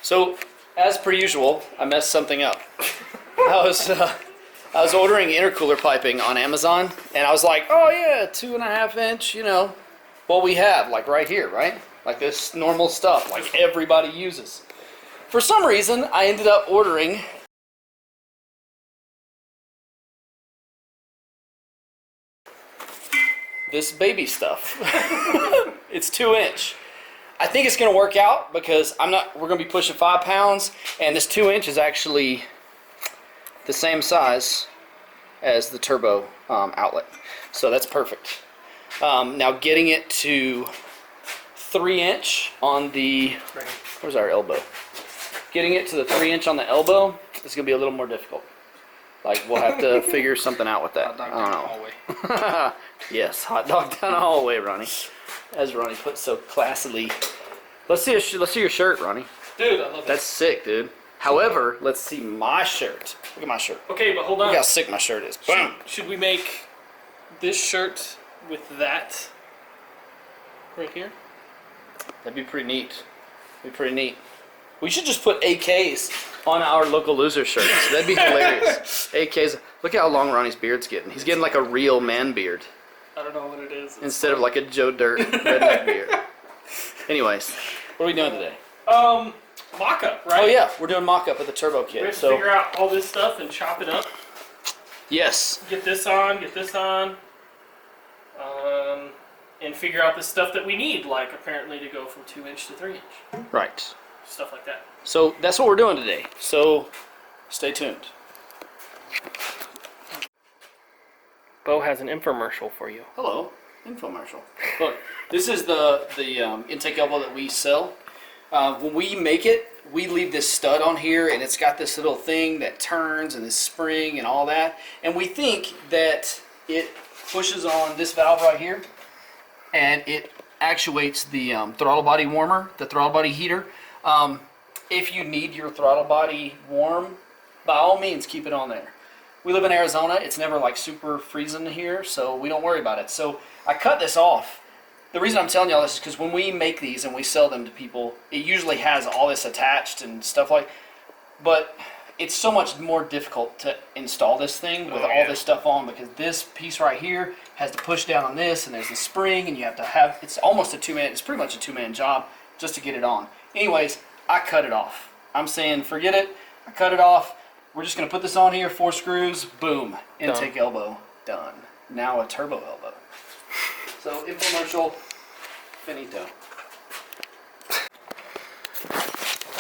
So, as per usual, I messed something up. I was ordering intercooler piping on Amazon, and I was like, oh yeah, 2.5 inch, you know, what we have, like right here, right? Like this normal stuff, like everybody uses. For some reason, I ended up ordering this baby stuff. It's 2 inch. I think it's gonna work out because we're gonna be pushing 5 pounds, and this 2 inch is actually the same size as the turbo outlet. So that's perfect. Now getting it to 3 inch on the, where's our elbow? Getting it to the 3 inch on the elbow is gonna be a little more difficult. Like we'll have to figure something out with that. I don't know. Yes, hot dog down the hallway, Ronnie. As Ronnie put so classily. Let's see your shirt, Ronnie. Dude, I love that. That's sick, dude. However, let's see my shirt. Look at my shirt. Okay, but hold on. Look how sick my shirt is. Boom. Should we make this shirt with that right here? That'd be pretty neat. We should just put AKs on our local loser shirts. That'd be hilarious. AKs. Look how long Ronnie's beard's getting. He's getting like a real man beard. I don't know what it is. Instead of like a Joe Dirt redneck beard. Anyways, what are we doing today? Mock-up, right? Oh yeah, we're doing mock-up of the turbo kit. We have to figure out all this stuff and chop it up. Yes. Get this on, and figure out the stuff that we need, like apparently to go from 2 inch to 3 inch. Right. Stuff like that. So that's what we're doing today. So stay tuned. Beau has an infomercial for you. Hello, infomercial. Look, this is the intake elbow that we sell. When we make it, we leave this stud on here, and it's got this little thing that turns and this spring and all that. And we think that it pushes on this valve right here, and it actuates the throttle body warmer, the throttle body heater. If you need your throttle body warm, by all means, keep it on there. We live in Arizona. It's never like super freezing here, so we don't worry about it. So I cut this off. The reason I'm telling y'all this is because when we make these and we sell them to people, it usually has all this attached and stuff like, but it's so much more difficult to install this thing with all this stuff on, because this piece right here has to push down on this, and there's the spring, and you have to have, it's almost a two-man, it's pretty much a two-man job just to get it on. Anyways, I cut it off. I'm saying forget it. I cut it off. We're just going to put this on here, 4 screws, boom, intake elbow, done. Now a turbo elbow. So, infomercial, finito.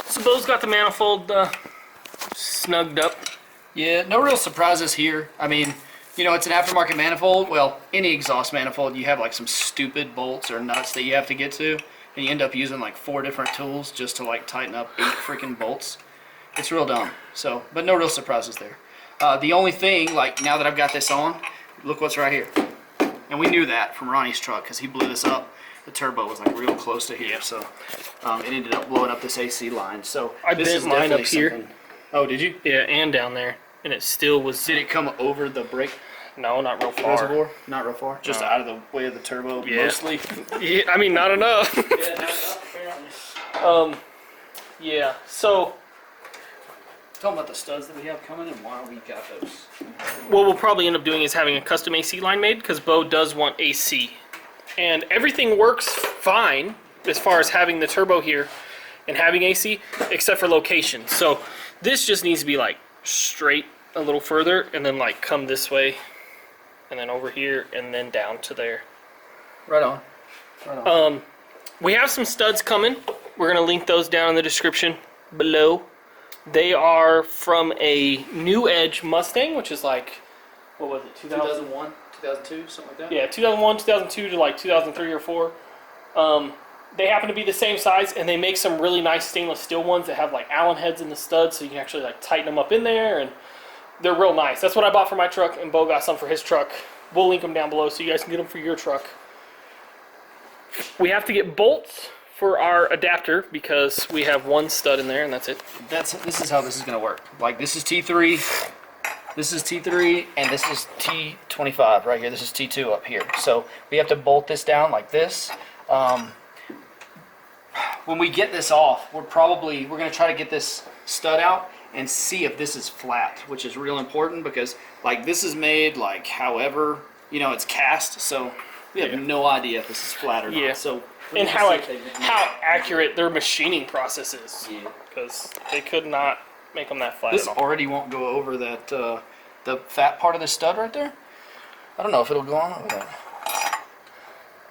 So Beau's got the manifold snugged up. Yeah, no real surprises here. I mean, you know, it's an aftermarket manifold. Well, any exhaust manifold, you have like some stupid bolts or nuts that you have to get to, and you end up using like 4 different tools just to like tighten up 8 freaking bolts. It's real dumb. So, but no real surprises there. The only thing, like now that I've got this on, look what's right here. And we knew that from Ronnie's truck because he blew this up. The turbo was like real close to here, so it ended up blowing up this AC line. So I this bent is mine definitely up here. something. Oh, did you? Yeah, and down there, and it still was. Did it come over the brake No, not real far. reservoir? Not real far. Just out of the way of the turbo, mostly. Yeah, I mean not enough. Yeah, not enough apparently. Yeah. So Tell them about the studs that we have coming and why we got those. what we'll probably end up doing is having a custom AC line made, because Beau does want AC. And everything works fine as far as having the turbo here and having AC, except for location. So this just needs to be like straight a little further, and then like come this way, and then over here, and then down to there. Right on. Right on. We have some studs coming. We're going to link those down in the description below. They are from a New Edge Mustang, which is like, what was it, 2001, 2002, something like that? Yeah, 2001, 2002 to like 2003 or 4. They happen to be the same size, and they make some really nice stainless steel ones that have like Allen heads in the studs, so you can actually like tighten them up in there, and they're real nice. That's what I bought for my truck, and Beau got some for his truck. We'll link them down below so you guys can get them for your truck. We have to get bolts for our adapter because we have 1 stud in there, and that's it. This is how this is going to work. Like this is T3, this is T3, and this is T25 right here. This is T2 up here. So we have to bolt this down like this. when we get this off, we're going to try to get this stud out and see if this is flat, which is real important because like this is made like however, you know, it's cast, so we have no idea if this is flat or not. So and how accurate their machining process is. Yeah. Because they could not make them that flat This at all. already won't go over that the fat part of the stud right there. I don't know if it'll go on over that.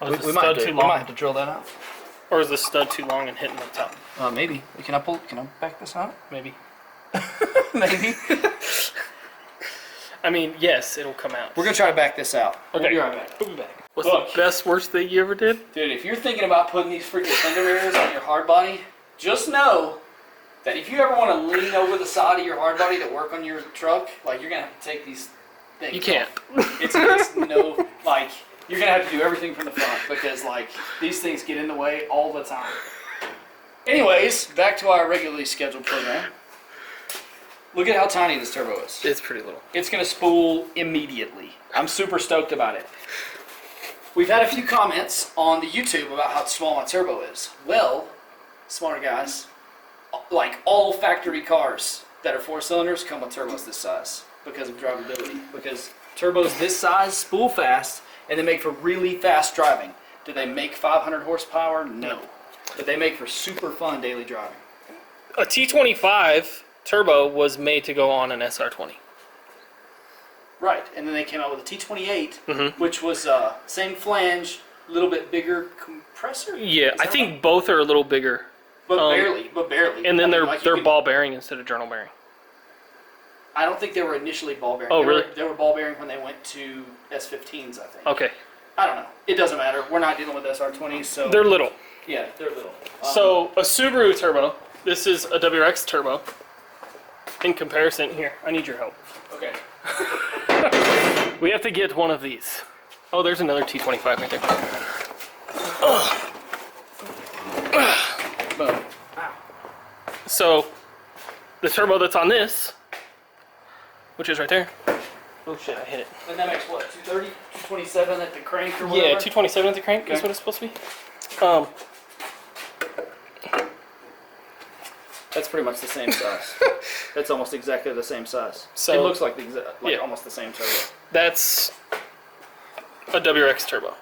Oh, is the We stud too long? might have to drill that out. Or is the stud too long and hitting the top? Maybe. Can I back this out? Maybe. Maybe. I mean, yes, it'll come out. We're gonna try to back this out. Okay. We'll be right back. We'll be back. What's the best, worst thing you ever did? Dude, if you're thinking about putting these freaking fender mirrors on your hard body, just know that if you ever want to lean over the side of your hard body to work on your truck, like you're gonna have to take these things. You can't. Off. It's no like you're gonna have to do everything from the front because like these things get in the way all the time. Anyways, back to our regularly scheduled program. Look at how tiny this turbo is. It's pretty little. It's going to spool immediately. I'm super stoked about it. We've had a few comments on the YouTube about how small my turbo is. Well, smarter guys, like all factory cars that are 4 cylinders come with turbos this size because of drivability. Because turbos this size spool fast and they make for really fast driving. Do they make 500 horsepower? No. But they make for super fun daily driving. A T25 turbo was made to go on an SR20. Right, and then they came out with a T28, which was same flange, a little bit bigger compressor. Yeah, I think both are a little bigger. But barely. And then they're like ball bearing instead of journal bearing. I don't think they were initially ball bearing. Oh, really? They were ball bearing when they went to S15s, I think. Okay. I don't know. It doesn't matter. We're not dealing with SR20s, so... They're little. Yeah, they're little. So, a Subaru turbo. This is a WRX turbo. In comparison, here, I need your help. Okay. We have to get one of these. Oh, there's another T25 right there. Boom. So, the turbo that's on this, which is right there. Oh shit, I hit it. And that makes what, 230? 227 at the crank or whatever? Yeah, 227 at the crank is what it's supposed to be. That's pretty much the same size. That's almost exactly the same size. So- it looks like Yeah. almost the same turbo. That's a WRX turbo.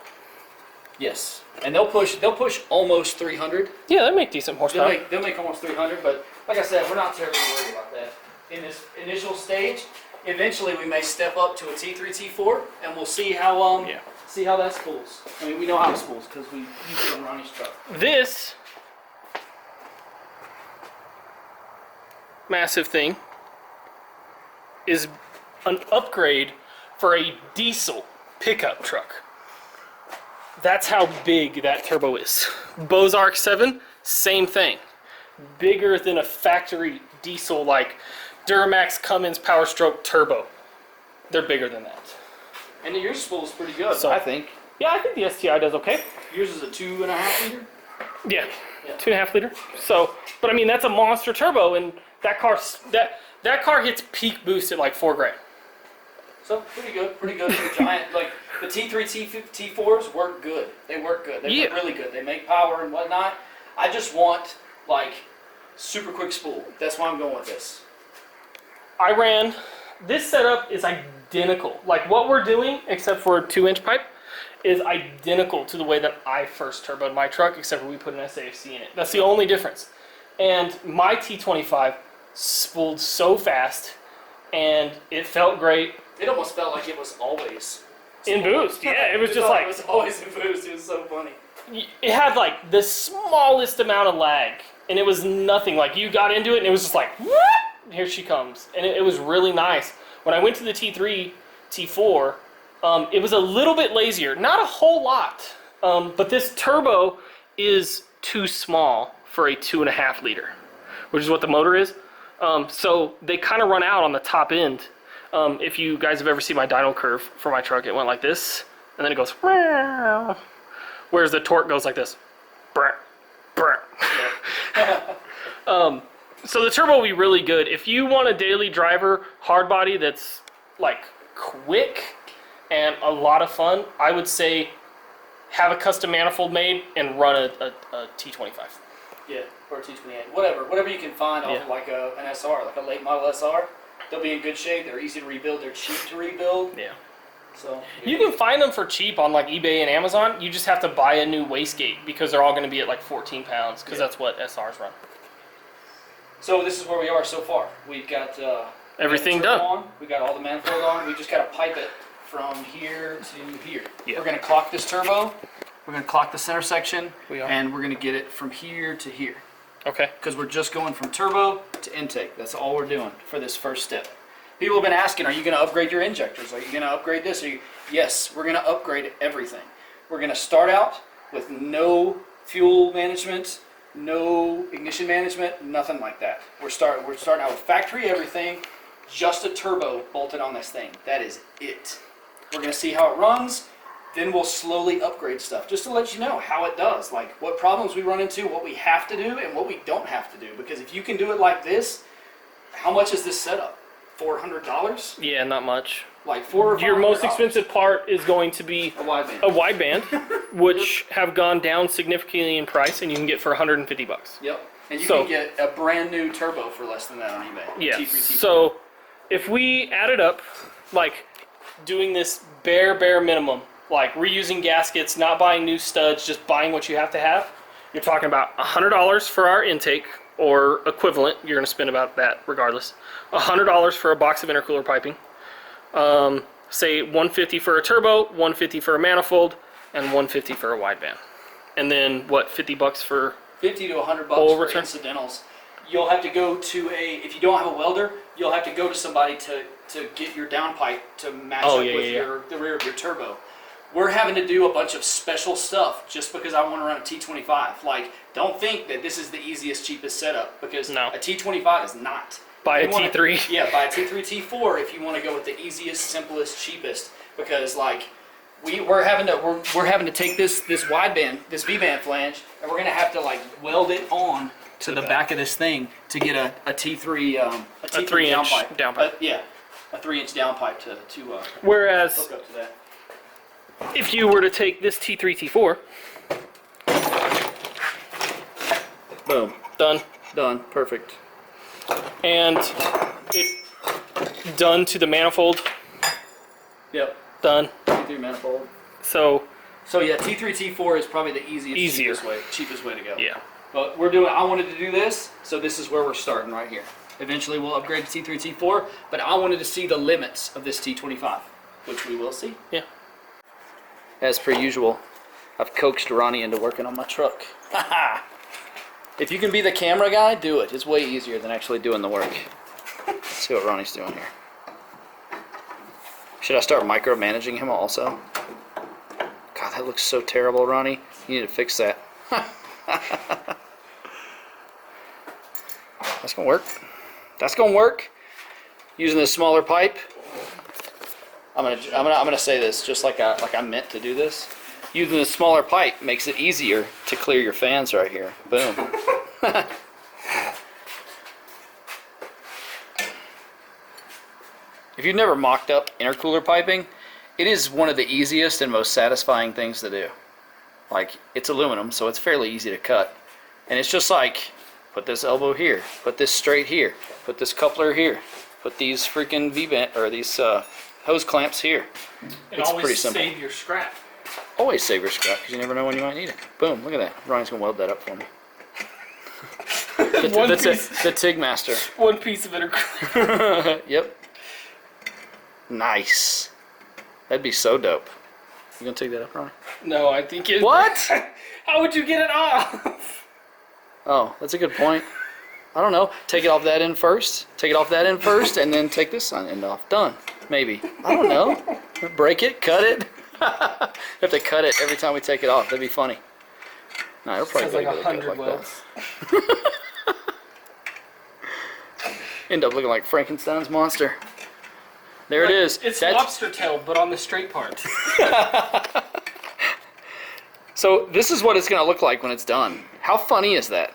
Yes, and they'll push almost 300. Yeah, they make decent horsepower. They'll make almost 300, but like I said, we're not terribly worried about that. In this initial stage, eventually we may step up to a T3, T4, and we'll see how see how that spools. I mean, we know how it spools because we use it on Ronnie's truck. This massive thing is an upgrade for a diesel pickup truck. That's how big that turbo is. Beau's Arc 7, same thing. Bigger than a factory diesel like Duramax Cummins Power Stroke Turbo. They're bigger than that. And yours spools pretty good, So- I think. Yeah, I think the STI does okay. Yours is a 2.5 liter. Yeah, 2.5 liter. So, but I mean that's a monster turbo, and that car hits peak boost at like $4,000. So pretty good for giant. Like the T3, T4s work good. They work good. They work really good. They make power and whatnot. I just want like super quick spool. That's why I'm going with this. I ran, this setup is identical. Like what we're doing, except for a 2-inch pipe, is identical to the way that I first turboed my truck, except for we put an SAFC in it. That's the only difference. And my T25 spooled so fast, and it felt great. It almost felt like it was always In boost, yeah. It was just like it was always in boost. It was so funny. It had like the smallest amount of lag, and it was nothing. Like you got into it, and it was just like, whoop, here she comes, and it was really nice. When I went to the T3, T4, it was a little bit lazier, not a whole lot, but this turbo is too small for a 2.5 liter, which is what the motor is. So they kind of run out on the top end. If you guys have ever seen my dyno curve for my truck, it went like this, and then it goes, whereas the torque goes like this. So the turbo will be really good. If you want a daily driver hard body that's like quick and a lot of fun, I would say have a custom manifold made and run a T25. Yeah, or a T28. Whatever you can find off of like an SR, like a late model SR. They'll be in good shape. They're easy to rebuild. They're cheap to rebuild. Yeah. So you can find them for cheap on like eBay and Amazon. You just have to buy a new wastegate because they're all going to be at like 14 pounds because that's what SRs run. So this is where we are so far. We've got everything done. We got all the manifold on. We just got to pipe it from here to here. Yeah. We're going to clock this turbo. We're going to clock the center section. We are. And we're going to get it from here to here. Okay. Because we're just going from turbo to intake. That's all we're doing for this first step. People have been asking, are you going to upgrade your injectors? Are you going to upgrade this? Yes, we're going to upgrade everything. We're going to start out with no fuel management, no ignition management, nothing like that. We're starting out with factory everything, just a turbo bolted on this thing. That is it. We're going to see how it runs. Then we'll slowly upgrade stuff, just to let you know how it does, like what problems we run into, what we have to do, and what we don't have to do. Because if you can do it like this, how much is this setup? $400? Yeah, not much. Like $400 or $500. Your most expensive part is going to be a wideband. A wideband, which have gone down significantly in price, and you can get for $150. Yep, and you can get a brand new turbo for less than that on eBay. Yeah. T3, T4. So if we added up, like doing this bare minimum, like reusing gaskets, not buying new studs, just buying what you have to have, you're talking about $100 for our intake, or equivalent. You're going to spend about that regardless. $100 for a box of intercooler piping. Say $150 for a turbo, $150 for a manifold, and $150 for a wideband. And then what? $50 for $50 to $100 full for return? incidentals. You'll have to go to if you don't have a welder, you'll have to go to somebody to get your downpipe to match up with the rear of your turbo. We're having to do a bunch of special stuff just because I want to run a T25. Like, don't think that this is the easiest, cheapest setup, because a T25 is not. Buy a T3. Yeah, buy a T3, T4 if you want to go with the easiest, simplest, cheapest. Because like we're having to take this wideband, this V-band flange, and we're gonna have to like weld it on to the back of this thing to get a T3 a T3 3-inch downpipe. Yeah, a 3-inch downpipe to whereas hook up to that. If you were to take this T3, T4, Boom. Done. Perfect. And it done to the manifold. Yep. Done. T3 manifold. So yeah, T3, T4 is probably the easiest, cheapest way to go. Yeah. But I wanted to do this, so this is where we're starting right here. Eventually we'll upgrade to T3, T4, but I wanted to see the limits of this T25, which we will see. Yeah. As per usual, I've coaxed Ronnie into working on my truck. If you can be the camera guy, do it. It's way easier than actually doing the work. Let's see what Ronnie's doing here. Should I start micromanaging him also? God, that looks so terrible, Ronnie. You need to fix that. That's gonna work. That's gonna work. Using this smaller pipe. I'm gonna say this just like I meant to do this. Using the smaller pipe makes it easier to clear your fans right here. Boom. If you've never mocked up intercooler piping, it is one of the easiest and most satisfying things to do. Like, it's aluminum, so it's fairly easy to cut. And it's just like, put this elbow here, put this straight here, put this coupler here, put these freaking V-band, or these hose clamps here. And it's always pretty simple. save your scrap. Always save your scrap, because you never know when you might need it. Boom, look at that. Ryan's going to weld that up for me. The TIG master. One piece of intercooler. Yep. Nice. That'd be so dope. You gonna take that up, Ronnie? No, I think it... What? How would you get it off? Oh, that's a good point. I don't know. Take it off that end first. Take it off that end first, and then take this end off. Done. Maybe. I don't know. Break it, cut it. Have to cut it every time we take it off. That'd be funny. No, it'll probably Sounds like be 100 welds. End up looking like Frankenstein's monster. There it is. It's lobster tail, but on the straight part. So this is what it's going to look like when it's done. How funny is that?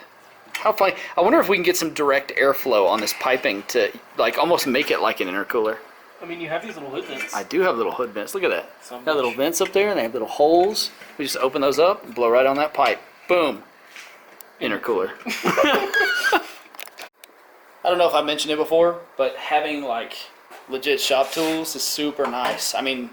How funny. I wonder if we can get some direct airflow on this piping to like almost make it like an intercooler. I mean, you have these little hood vents. I do have little hood vents. Look at that. Got little vents up there, and they have little holes. We just open those up and blow right on that pipe. Boom. intercooler. I don't know if I mentioned it before, but having like legit shop tools is super nice. I mean,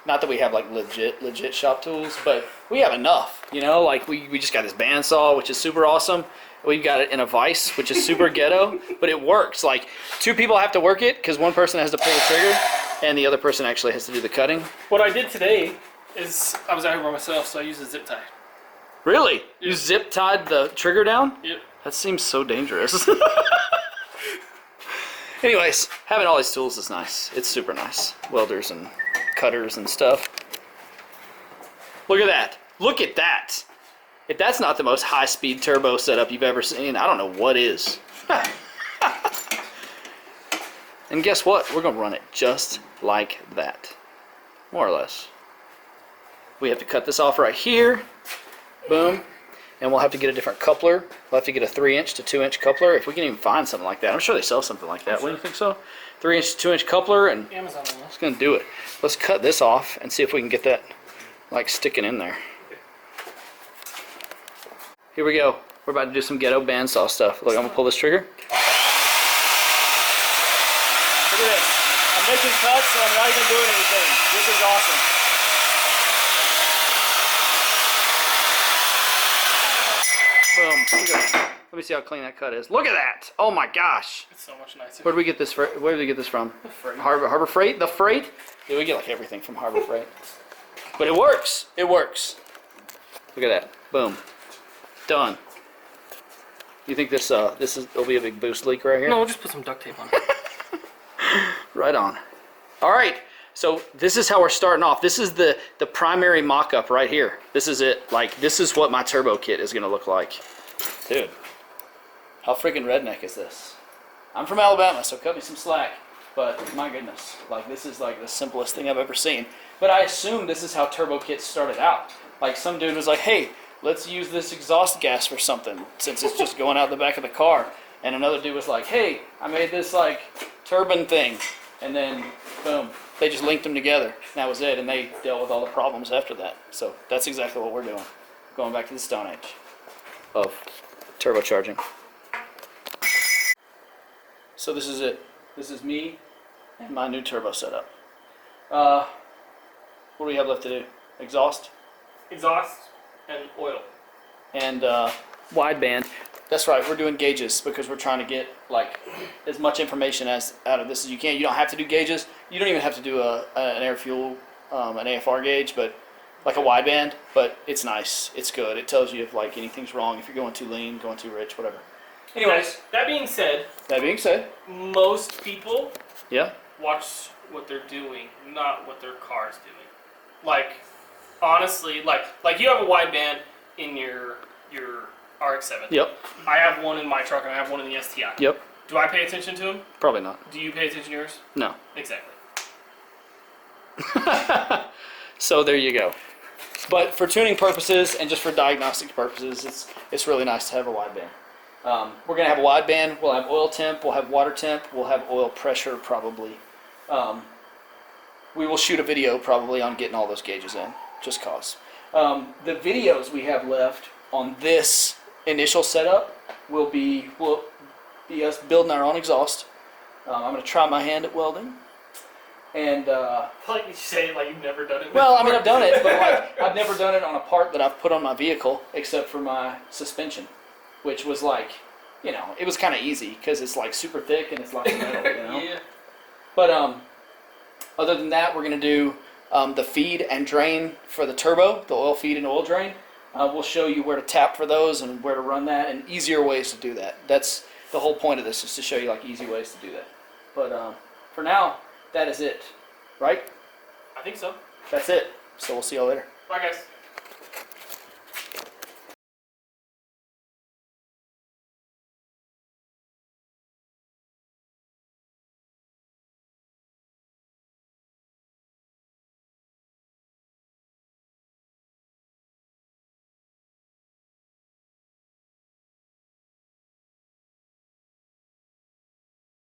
not that we have like legit shop tools, but we have enough, you know, like we just got this bandsaw, which is super awesome. We've got it in a vise, which is super ghetto, but it works. Like 2 people have to work it because one person has to pull the trigger and the other person actually has to do the cutting. What I did today is I was out here by myself, so I used a zip tie. Really? Yep. You zip tied the trigger down? Yep. That seems so dangerous. Anyways, having all these tools is nice. It's super nice. Welders and cutters and stuff. Look at that. Look at that. If that's not the most high-speed turbo setup you've ever seen, I don't know what is. And guess what? We're going to run it just like that. More or less. We have to cut this off right here. Boom. And we'll have to get a different coupler. We'll have to get a 3-inch to 2-inch coupler. If we can even find something like that. I'm sure they sell something like that. Wouldn't you think so? 3-inch to 2-inch coupler, and Amazon. it's going to do it. Let's cut this off and see if we can get that like sticking in there. Here we go. We're about to do some ghetto bandsaw stuff. Look, I'm going to pull this trigger. Look at this. I'm making cuts, so I'm not even doing anything. This is awesome. Boom. Let me see how clean that cut is. Look at that! Oh my gosh! It's so much nicer. Where did we get this? Where did we get this from? The Freight. Harbor Freight. The Freight. Yeah, we get like everything from Harbor Freight. But it works. It works. Look at that. Boom. Done. You think will be a big boost leak right here? No, we'll just put some duct tape on it. Right on. All right. So this is how we're starting off. This is the primary mock-up right here. This is it. Like, this is what my turbo kit is going to look like. Dude, how freaking redneck is this? I'm from Alabama, so cut me some slack. But my goodness, like, this is like the simplest thing I've ever seen. But I assume this is how turbo kits started out. Like, some dude was like, hey, let's use this exhaust gas for something, since it's just going out the back of the car. And another dude was like, hey, I made this like turbine thing. And then, boom. They just linked them together. And that was it, and they dealt with all the problems after that. So that's exactly what we're doing. Going back to the Stone Age of turbocharging. So this is it. This is me and my new turbo setup. What do we have left to do? Exhaust? Exhaust and oil. And wideband. That's right, we're doing gauges because we're trying to get like as much information out of this as you can. You don't have to do gauges. You don't even have to do an air fuel, an AFR gauge, but like a wideband. But it's nice. It's good. It tells you if like anything's wrong, if you're going too lean, going too rich, whatever. Anyways, that being said, most people watch what they're doing, not what their car's doing. Like, honestly, like you have a wideband in your RX-7. Yep. I have one in my truck and I have one in the STI. Yep. Do I pay attention to them? Probably not. Do you pay attention to yours? No. Exactly. So there you go. But for tuning purposes and just for diagnostic purposes, it's really nice to have a wideband. We're going to have a wideband. We'll have oil temp. We'll have water temp. We'll have oil pressure probably. We will shoot a video probably on getting all those gauges in, just cause. The videos we have left on this initial setup will be us building our own exhaust. I'm going to try my hand at welding. And like you say, like you've never done it. Well, I mean, I've done it, but like I've never done it on a part that I've put on my vehicle, except for my suspension, which was like, you know, it was kind of easy because it's like super thick and it's like metal, you know. Yeah. But other than that, we're gonna do the feed and drain for the turbo, the oil feed and oil drain. We'll show you where to tap for those and where to run that, and easier ways to do that. That's the whole point of this, is to show you like easy ways to do that. But for now, that is it, right? I think so. That's it. So we'll see y'all later. Bye, guys.